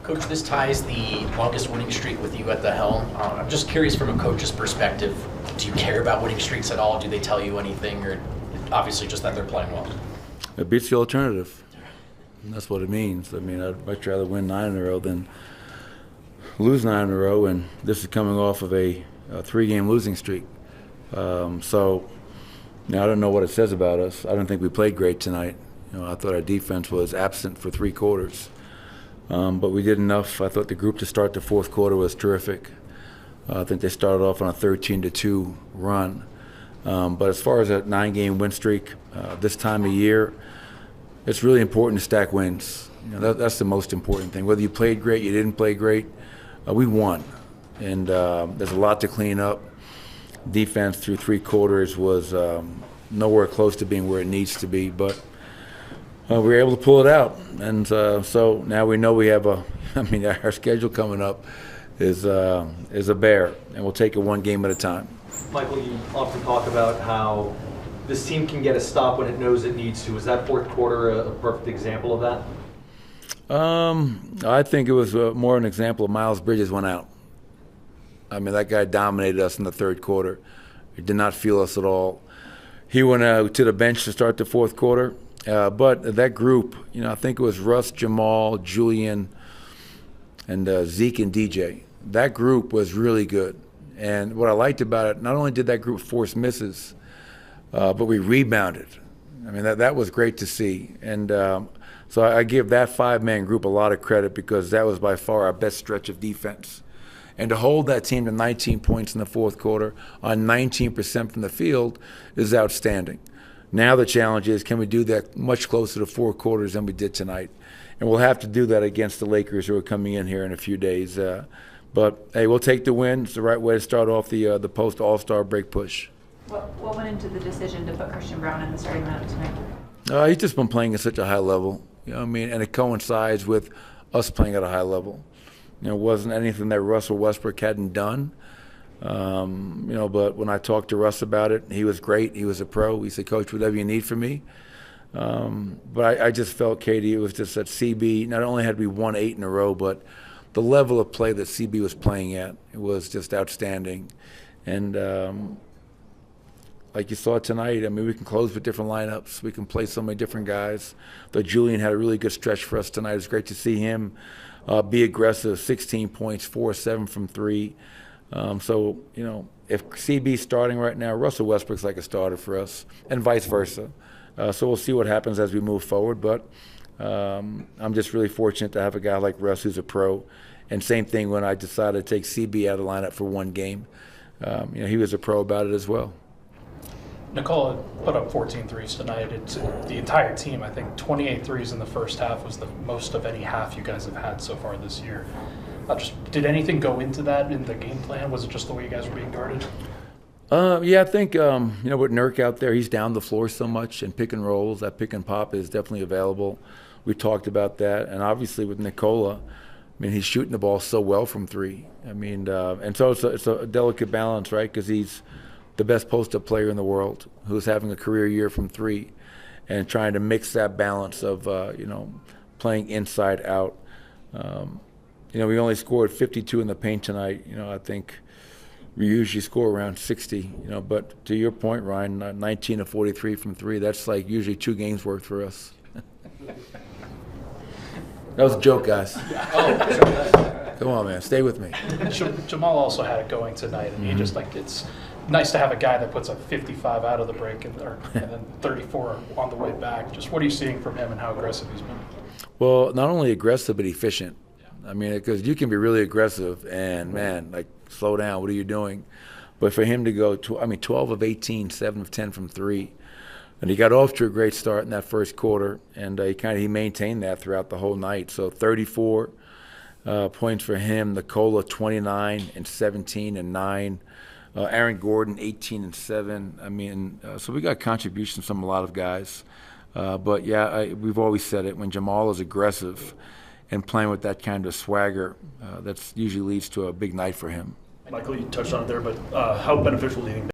Coach, this ties the longest winning streak with you at the helm. I'm just curious from a coach's perspective, do you care about winning streaks at all? Do they tell you anything, or obviously just that they're playing well? It beats the alternative. And that's what it means. I mean, I'd much rather win 9 in a row than lose 9 in a row, and this is coming off of a 3-game losing streak. So now I don't know what it says about us. I don't think we played great tonight. I thought our defense was absent for 3 quarters. But we did enough. I thought the group to start the fourth quarter was terrific. I think they started off on a 13-2 run. But as far as a 9-game win streak, this time of year, it's really important to stack wins. That's the most important thing. Whether you played great, you didn't play great, we won. And there's a lot to clean up. Defense through 3 quarters was nowhere close to being where it needs to be, but we were able to pull it out. And so now we know we have our schedule coming up is a bear, and we'll take it one game at a time. Michael, you often talk about how this team can get a stop when it knows it needs to. Is that fourth quarter a perfect example of that? I think it was more an example of Miles Bridges went out. I mean, that guy dominated us in the third quarter. He did not feel us at all. He went to the bench to start the fourth quarter. But that group, I think it was Russ, Jamal, Julian, and Zeke and DJ. That group was really good. And what I liked about it, not only did that group force misses, but we rebounded. I mean, that was great to see. And so I give that 5-man group a lot of credit because that was by far our best stretch of defense. And to hold that team to 19 points in the fourth quarter on 19% from the field is outstanding. Now the challenge is, can we do that much closer to 4 quarters than we did tonight? And we'll have to do that against the Lakers, who are coming in here in a few days. But, hey, we'll take the win. It's the right way to start off the post-All-Star break push. What went into the decision to put Christian Braun in the starting lineup tonight? He's just been playing at such a high level. And it coincides with us playing at a high level. It wasn't anything that Russell Westbrook hadn't done. But when I talked to Russ about it, he was great. He was a pro. He said, "Coach, whatever you need from me." But I just felt, Katie, it was just that CB, not only had we won 8 in a row, but the level of play that CB was playing at, it was just outstanding. And like you saw tonight, I mean, we can close with different lineups. We can play so many different guys. Though Julian had a really good stretch for us tonight. It was great to see him be aggressive, 16 points, 4-7 from 3. So, if CB's starting right now, Russell Westbrook's like a starter for us, and vice versa. So we'll see what happens as we move forward. But I'm just really fortunate to have a guy like Russ who's a pro. And same thing when I decided to take CB out of the lineup for 1 game. He was a pro about it as well. Nikola put up 14 threes tonight. It's the entire team. I think 28 threes in the first half was the most of any half you guys have had so far this year. Did anything go into that in the game plan? Was it just the way you guys were being guarded? Yeah, I think, with Nurk out there, he's down the floor so much and pick and rolls. That pick and pop is definitely available. We talked about that. And obviously with Nikola, he's shooting the ball so well from 3. And so it's a delicate balance, right? Because he's the best post-up player in the world who's having a career year from 3 and trying to mix that balance of, playing inside out. We only scored 52 in the paint tonight. I think we usually score around 60. But to your point, Ryan, 19 of 43 from 3. That's like usually 2 games worth for us. That was a joke, guys. Come on, man, stay with me. Jamal also had it going tonight, and it's nice to have a guy that puts up 55 out of the break and then 34 on the way back. Just what are you seeing from him and how aggressive he's been? Well, not only aggressive, but efficient. Because you can be really aggressive and, man, slow down, what are you doing? But for him to go, 12 of 18, 7 of 10 from 3. And he got off to a great start in that first quarter, and he maintained that throughout the whole night. So 34 points for him. Nikola, 29 and 17 and 9. Aaron Gordon, 18 and 7. So we got contributions from a lot of guys. But, yeah, we've always said it. When Jamal is aggressive and playing with that kind of swagger, that usually leads to a big night for him. Michael, you touched on it there, but how beneficial do you think